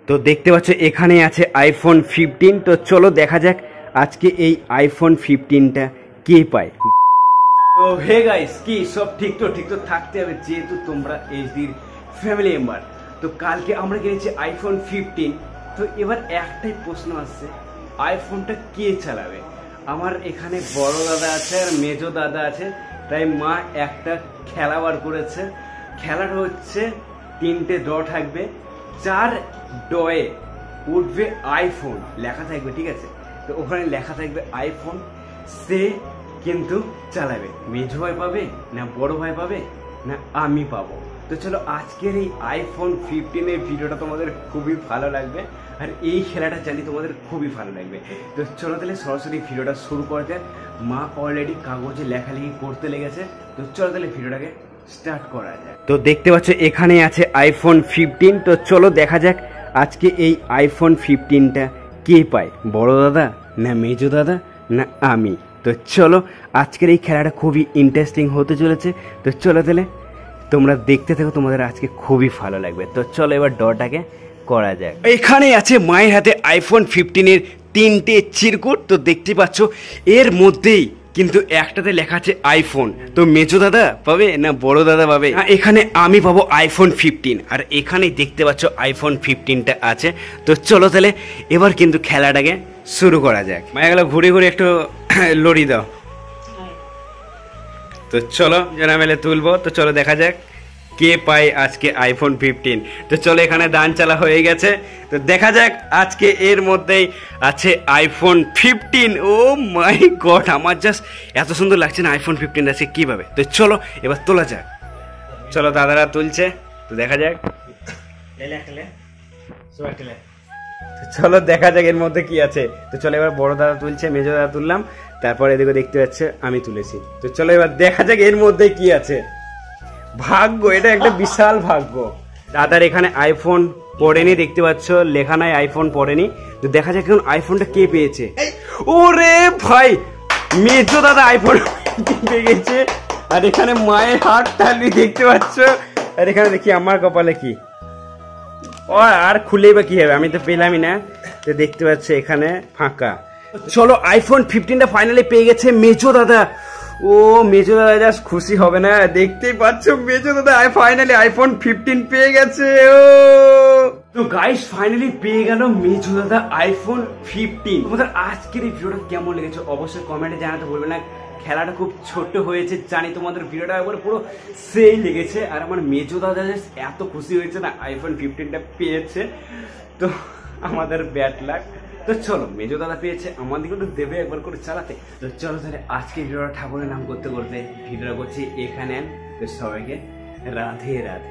তো দেখতে পাচ্ছ এখানে আছে আইফোন 15। তো চলো দেখা যাক আজকে এই আইফোন 15টা কে পায়। তো হে গাইস, কি সব ঠিক তো থাকতে হবে যেহেতু তোমরা এইচডির ফ্যামিলি মেম্বার। তো কালকে আমরা কিনেছি আইফোন 15। তো এবার একটাই প্রশ্ন আসছে, আইফোনটা কে চালাবে? আমার এখানে বড় দাদা আছে আর মেজো দাদা আছে, তাই মা একটা খেলা বার করেছে। খেলাটা হচ্ছে 3টে ড থাকবে, 4 ডয়ে উঠবে আইফোন লেখা থাকবে, ঠিক আছে? তো ওখানে লেখা থাকবে আইফোন, সে কিন্তু চালাবে। মেজো ভাই পাবে না বড় ভাই পাবে না আমি পাবো। তো চলো আজকের এই আইফোন 15-এর ভিডিওটা তোমাদের খুবই ভালো লাগবে, আর এই খেলাটা জানি তোমাদের খুবই ভালো লাগবে। তো চলো তাহলে সরাসরি ভিডিওটা শুরু করা যাক। মা অলরেডি কাগজে লেখালেখি করতে লেগেছে, তো চলো তাহলে ভিডিওটাকে স্টার্ট করা যাক। তো দেখতে পাচ্ছ এখানে আছে আইফোন 15। তো চলো দেখা যাক আজকে এই আইফোন 15টা কে পায়, বড় দাদা না মেজো দাদা না আমি। তো চলো আজকের এই খেলাটা খুবই ইন্টারেস্টিং হতে চলেছে। তো চলো তাহলে তোমরা দেখতে থাকো, তোমাদের আজকে খুবই ভালো লাগবে। তো চলো এবার ডটাকে করা যাক। এখানে আছে মায়ের হাতে আইফোন 15-এর 3টে চিরকুট। তো দেখতে পাচ্ছ এর মধ্যেই কিন্তু একটাতে লেখা আছে আইফোন। তো মেজো দাদা পাবে না বড় দাদা পাবে? এখানে আমি পাবো আইফোন 15, আর এখানেই দেখতে পাচ্ছ আইফোন 15টা আছে। তো চলো তাহলে এবার কিন্তু খেলাটাকে শুরু করা যাক। মায়া গেল ঘুরে ঘুরে একটু লড়ি দাও। তো চলো যেন মেলে তুলবো। তো চলো দেখা যাক কে পায় আজকে আইফোন 15। তো চলো এখানে দান চালা হয়ে গেছে। তো দেখা যাক আজকে এর মধ্যেই আছে আইফোন 15। ও মাই গড, আমার জাস্ট এত সুন্দর লাগছে না আইফোন 15 আছে কিভাবে। তো চলো এবার তোলা যাক। চলো দাদারা তুলছে, তো দেখা যাক। চলো দেখা যাক এর মধ্যে কি আছে। তো চলো এবার বড় দাদা তুলছে, মেজো দাদা তুললাম, তারপর এদিকে দেখতে পাচ্ছে আমি তুলেছি। তো চলো এবার দেখা যাক এর মধ্যে কি আছে। ভাগ্য, এটা একটা বিশাল ভাগ্য। দাদার এখানে আইফোন পড়েনি, দেখতে পাচ্ছ লেখা নাই আইফোন পড়েনি। তো দেখা যাক এখন আইফোনটা কে পেয়েছে। ওরে ভাই, মেজো দাদা আইফোন পেয়ে গেছে, আর এখানে মায়ের হাত তালি দেখতে পাচ্ছ। আর এখানে দেখি আমার কপালে কি, ও আর খুলেই বা কি হবে, আমি তো পেলামই না। তো দেখতে পাচ্ছ এখানে ফাঁকা। চলো আইফোন 15টা ফাইনালি পেয়ে গেছে মেজো দাদা। ও মেজো দাদা জাস্ট খুশি হবে না, দেখতেই পাচ্ছ মেজো দাদা ফাইনালি আইফোন 15 পেয়ে গেছে। ও তো গাইস ফাইনালি পেয়ে গেল মেজো দাদা আইফোন 15। তোমাদের আজকের এই ভিডিওটা কেমন লেগেছে অবশ্যই কমেন্টে জানাতে বলবে না। খেলাটা খুব ছোট হয়েছে জানি, তোমাদের ভিডিওটা একবার পুরো সেই লেগেছে। আর আমার মেজো দাদা এত খুশি হয়েছে না আইফোন 15টা পেয়েছে, তো আমাদের ব্যাড লাক। তো চলো মেজো দাদা পেয়েছে, আমাদেরকে একটু দেবে একবার করে চালাতে। তো চলো তাহলে আজকে ভিডিওটা ঠাকুরের নাম করতে করতে ভিডিওটা করছি এখানে। তো সবাইকে রাধে রাধে।